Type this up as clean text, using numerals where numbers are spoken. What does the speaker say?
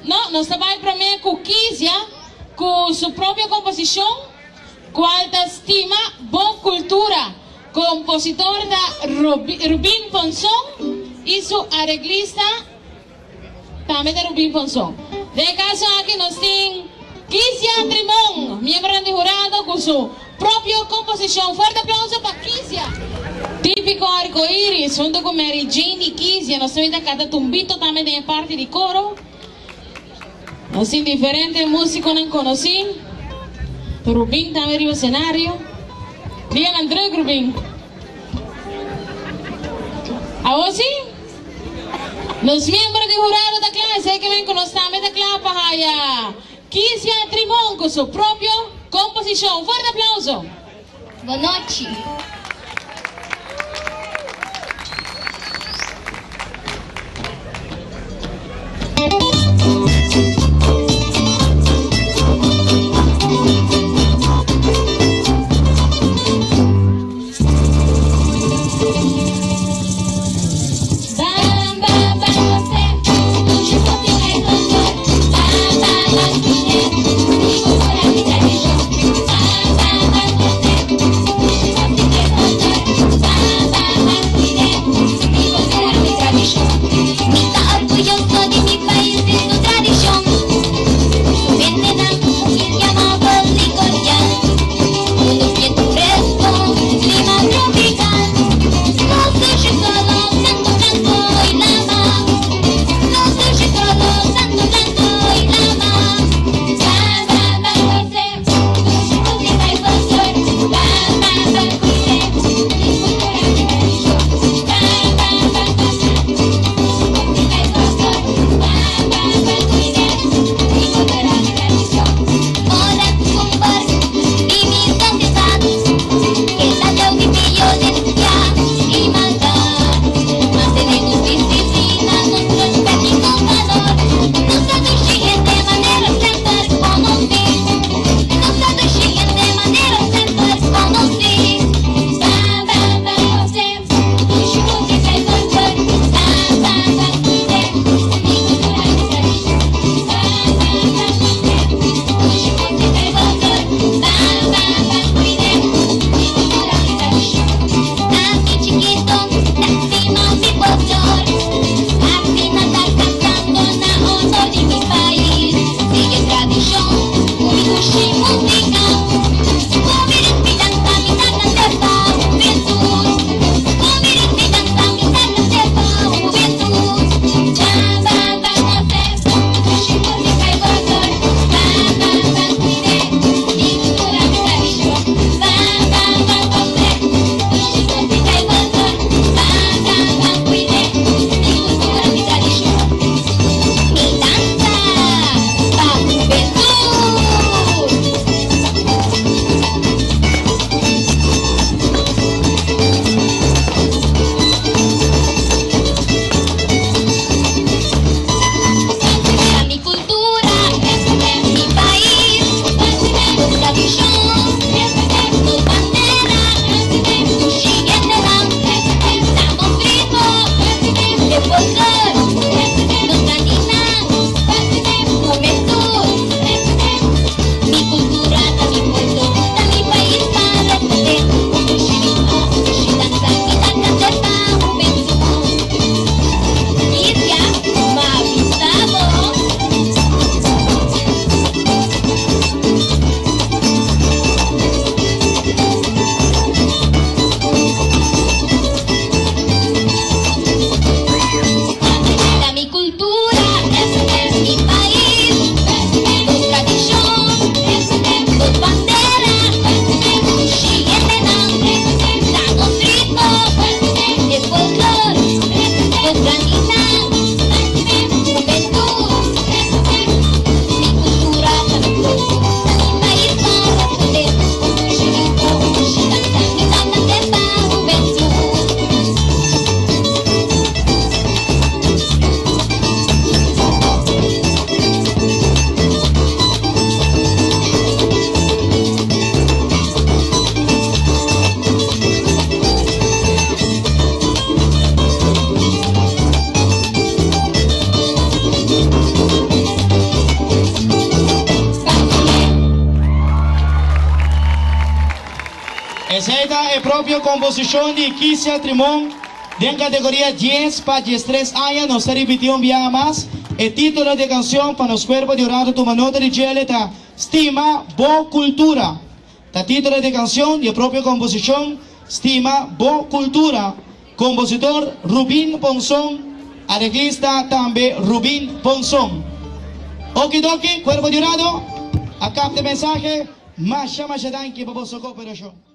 No, nos trabalha para mim com Kizia, com sua própria composição, com alta estima, boa cultura, compositor da Rubin Ponson e seu arreglista também da Rubin Ponson. De caso aqui nós temos Kizia Trimon, membro de jurado com sua própria composição. Forte aplauso para Kizia. Típico arco-íris, junto com Mary Jane e Kizia, nós temos cada tumbito também de parte de coro. Assim, diferentes músicos não conheci. Rubin também no cenário. Diga André Rubin. Ahora sí, los miembros de jurado da clase que ven con los também da clase para Kizia Trimon com sua própria composição. Forte aplauso. Boa noite. Mi tá orgulhoso de mi país. propia composición de Kisia Trimón, de categoría 10 para 13 años, no se repitió un día más. El título de canción para los cuerpos de orado, toma nota de geleta, Stima Bo Cultura. El título de canción de propia composición, Stima Bo Cultura. Compositor Rubin Ponzón, arreglista también Rubin Ponzón. Okidoki, cuerpo de orado, acá este mensaje, Masha Mashadan, que vamos a cooperación.